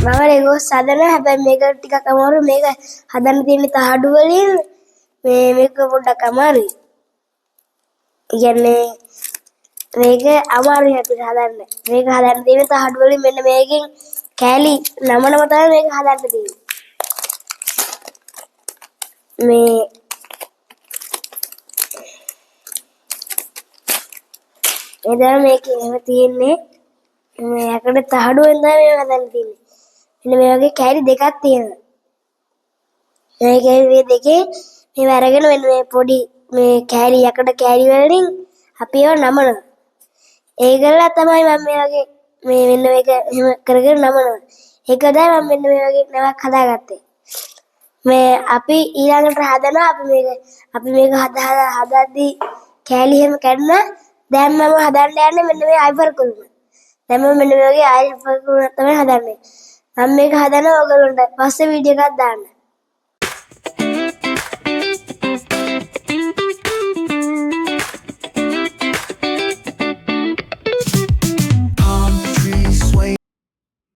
මම ලෙගෝ හදනවා. හැබැයි මේක ටිකක් අමාරු. මේක හදන්න තියෙන තහඩු වලින් මේක පොඩ්ඩක් අමාරුයි. කියන්නේ මේක අමාරුයි අපිට හදන්න. මේක හදන්න තියෙන තහඩු වලින් මෙන්න මේකෙන් කෑලි නමනම තමයි මේක හදන්න තියෙන්නේ. මේ එදා මේක එහෙම තියෙන්නේ. මේ යකඩ තහඩුවෙන් තමයි මේක හදන්න තියෙන්නේ. මෙන්න මේ වගේ කෑලි දෙකක් තියෙනවා. මේ කෑලි දෙකේ මේව අරගෙන මෙන්න මේ පොඩි මේ කෑලි යකඩ කෑලි වලින් අපි ඒවා නමනවා. ඒකලා තමයි මම මේ වගේ මේ මෙන්න මේක එහෙම කරගෙන නමනවා. ඒක තමයි මම මෙන්න මේ වගේ නමක් හදාගත්තේ. මේ අපි ඊළඟට හදනවා අපි මේක හදද්දී කෑලි එහෙම කැඩුණා. දැන් මම හදන්න යන්නේ මෙන්න මේ අයිපර් කුළුම. දැන් මම මෙන්න මේ වගේ අයිපර් කුළුම තමයි හදන්නේ. මම මේක හදනවා ඔයගොල්ලන්ට පස්සේ වීඩියෝ එකක් දාන්න.